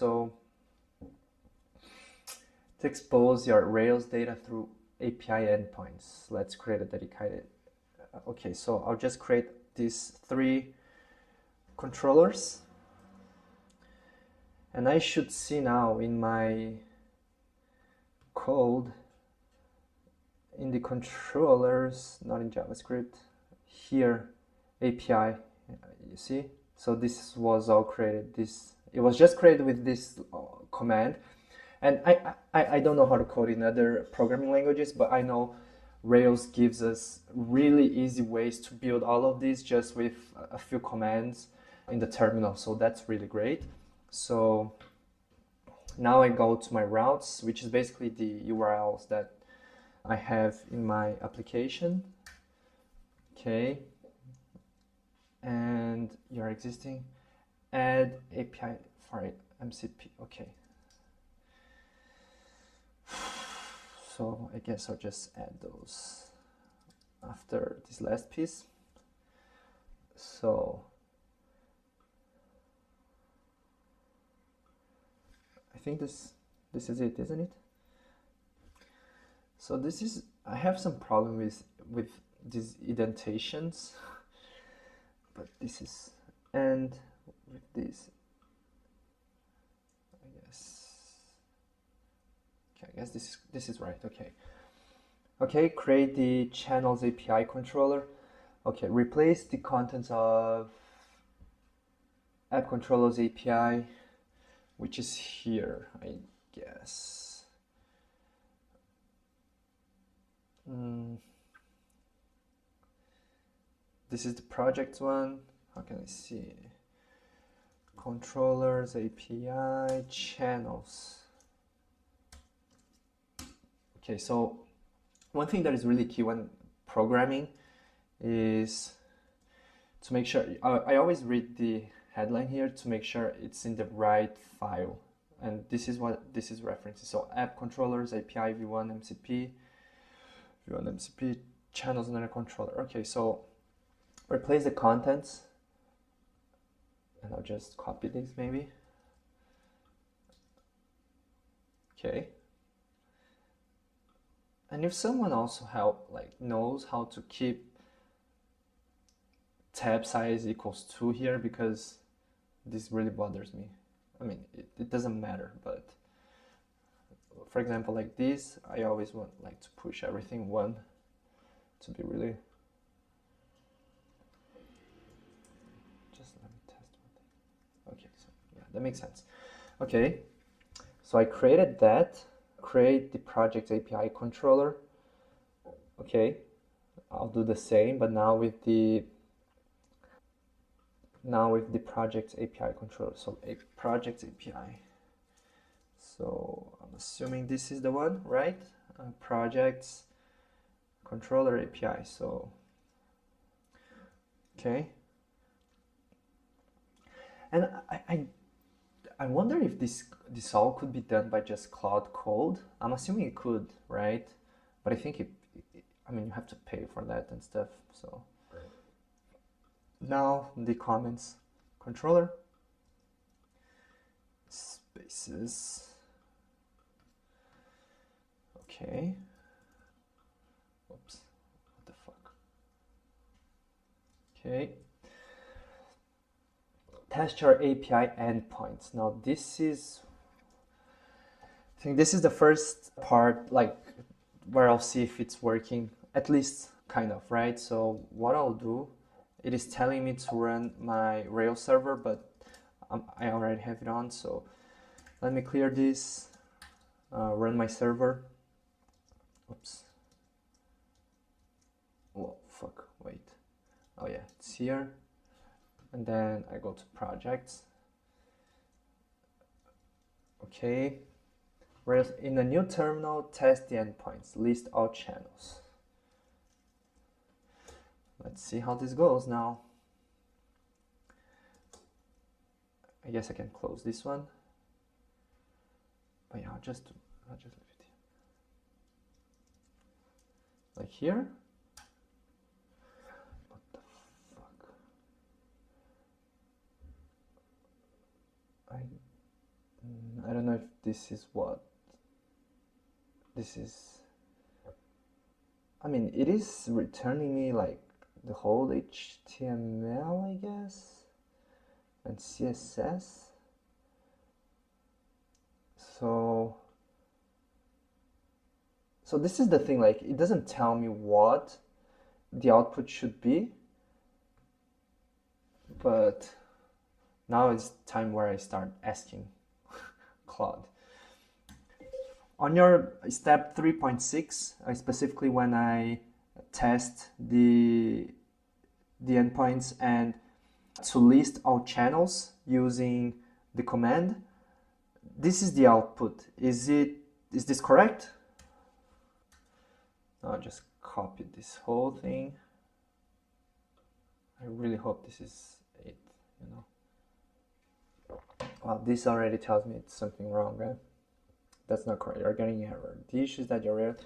so to expose your Rails data through API endpoints, let's create a dedicated. Okay, so I'll just create these 3 controllers, and I should see now in my code, in the controllers, not in JavaScript, here, API, you see? So this was all created, it was just created with this command. And I don't know how to code in other programming languages, but I know Rails gives us really easy ways to build all of these just with a few commands in the terminal. So that's really great. So now I go to my routes, which is basically the URLs that I have in my application. Okay. And your existing, add API for MCP. Okay. So I guess I'll just add those after this last piece. So I think this is it, isn't it? So this is, I have some problem with these indentations, but this is, and with this, I guess this is right. Okay, create the channels API controller. Okay, replace the contents of app controllers API, which is here, I guess. This is the project one. How can I see? Controllers API channels. Okay, so one thing that is really key when programming is to make sure, I always read the headline here to make sure it's in the right file. And this is what this is referencing. So app controllers, API, v1, MCP, channels, and then a controller. Okay, so replace the contents. And I'll just copy this maybe. Okay. And if someone also knows how to keep tab size equals 2 here, because this really bothers me. I mean, it doesn't matter, but for example, like this, I always want to push everything 1 to be really. Just let me test one thing. Okay, so yeah, that makes sense. Okay, so I created that. Create the project API controller. Okay, I'll do the same, but now with the project API controller. So a project API. So I'm assuming this is the one, right? Projects controller API. So okay, and I wonder if this all could be done by just Cloud Code. I'm assuming it could, right? But I think I mean, you have to pay for that and stuff. So now the comments, controller, spaces. Okay. Oops. What the fuck? Okay. Test your API endpoints. Now this is, I think this is the first part, where I'll see if it's working, at least kind of, right? So what I'll do, it is telling me to run my Rails server, but I already have it on. So let me clear this, run my server. Oops. Whoa, fuck, wait. Oh yeah, it's here. And then I go to projects. Okay. Rails, in a new terminal, test the endpoints, list all channels. Let's see how this goes now. I guess I can close this one. But yeah, I'll just leave it here. Like here. What the fuck? don't know if this is what this is. I mean, it is returning me like the whole HTML, I guess, and CSS. So this is the thing, like it doesn't tell me what the output should be, but now it's time where I start asking Claude. On your step 3.6, specifically when I test the endpoints and to list all channels using the command, this is the output. Is this correct? I'll just copy this whole thing. I really hope this is it, you know. Well, this already tells me it's something wrong, right? That's not correct. You're getting error. The issue is that you're able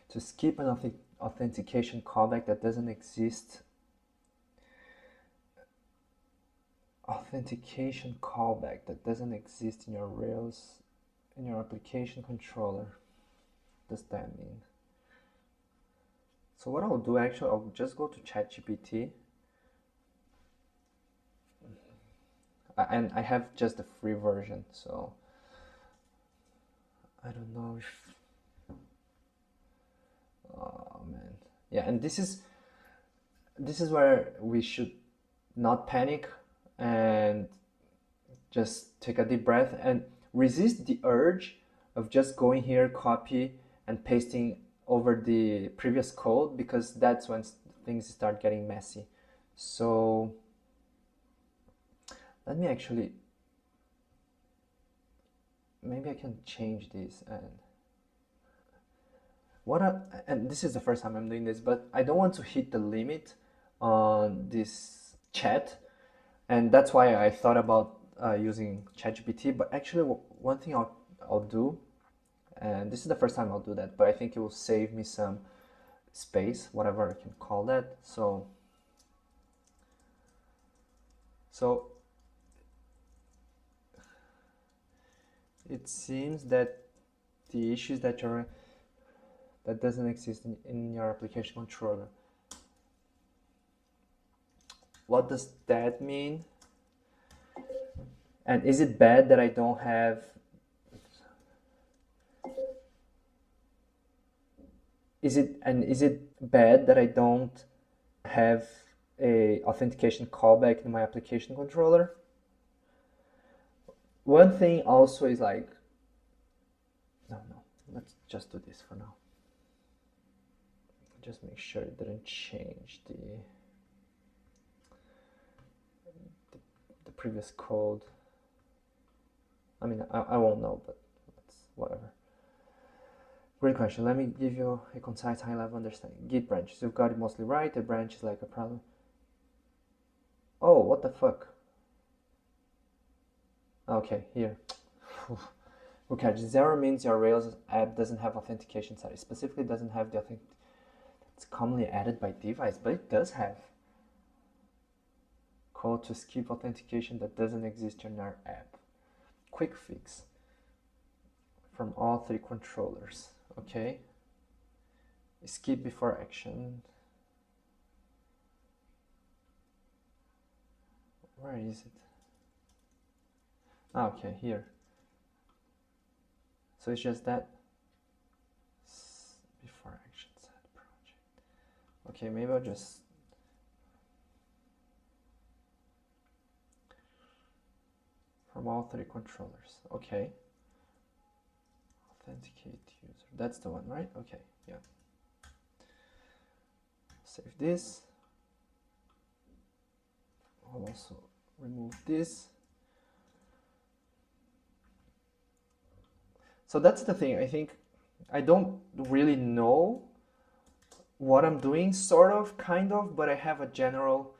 to skip an authentication callback that doesn't exist. Authentication callback that doesn't exist in your Rails, in your application controller. What does that mean? So what I'll do, actually, I'll just go to ChatGPT. And I have just the free version, so I don't know if, oh man, yeah. And this is where we should not panic and just take a deep breath and resist the urge of just going here, copy and pasting over the previous code, because that's when things start getting messy. So let me actually, maybe I can change this. And this is the first time I'm doing this, but I don't want to hit the limit on this chat, and that's why I thought about using ChatGPT. But actually, one thing I'll do, and this is the first time I'll do that, but I think it will save me some space, whatever I can call that. So it seems that the issues that doesn't exist in your application controller. What does that mean? And is it bad that I don't have? Is it bad that I don't have a authentication callback in my application controller? One thing also is like, no, let's just do this for now. Just make sure it didn't change the previous code. I mean, I won't know, but whatever. Great question. Let me give you a concise high-level understanding. Git branches. You've got it mostly right. A branch is like a problem. Oh, what the fuck? Okay, here. Okay, 0 means your Rails app doesn't have authentication set. It specifically doesn't have the authentication. It's commonly added by device, but it does have code to skip authentication that doesn't exist in our app. Quick fix from all 3 controllers. Okay. Skip before action. Where is it? Okay, here. So it's just that before action set project. Okay, maybe I'll just from all 3 controllers. Okay. Authenticate user. That's the one, right? Okay, yeah. Save this. I'll also remove this. So that's the thing. I think I don't really know what I'm doing, sort of, kind of, but I have a general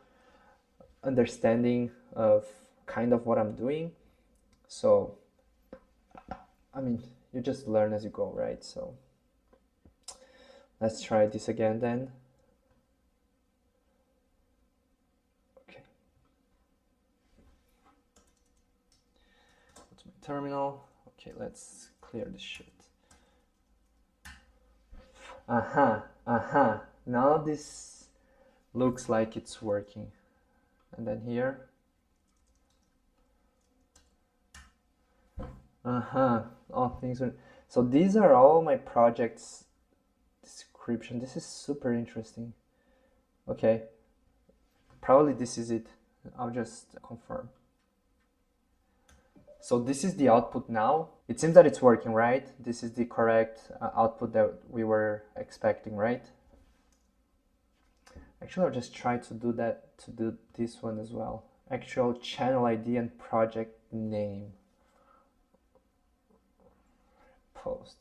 understanding of kind of what I'm doing. So, I mean, you just learn as you go, right? So let's try this again then. Okay. Go to my terminal. Okay, let's clear this shit. Now this looks like it's working. And then here. All things are. So these are all my projects description. This is super interesting. Okay. Probably this is it. I'll just confirm. So this is the output now. It seems that it's working, right? This is the correct output that we were expecting, right? Actually, I'll just try to do that, to do this one as well. Actual channel ID and project name. Post.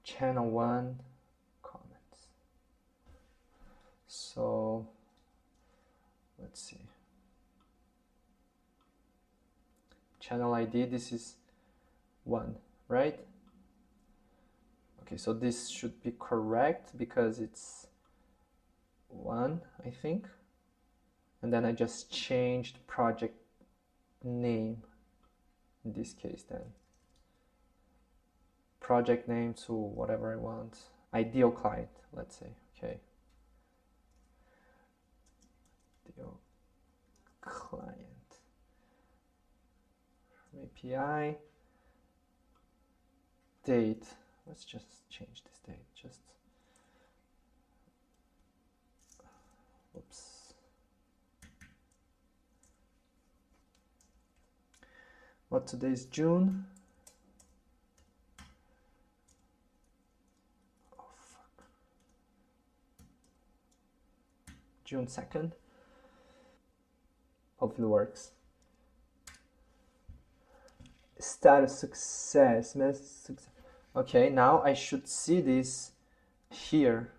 Channel 1 comments. So let's see. Channel ID, this is 1, right? Okay, so this should be correct because it's 1, I think. And then I just changed project name in this case then. Project name to whatever I want. Ideal client, let's say. Okay. Ideal client. API. Date. Let's just change this date. Just. Oops. What today is June? Oh fuck. June 2nd. Hopefully it works. Status success. Okay, now I should see this here.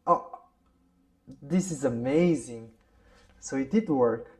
Oh, this is amazing. So it did work.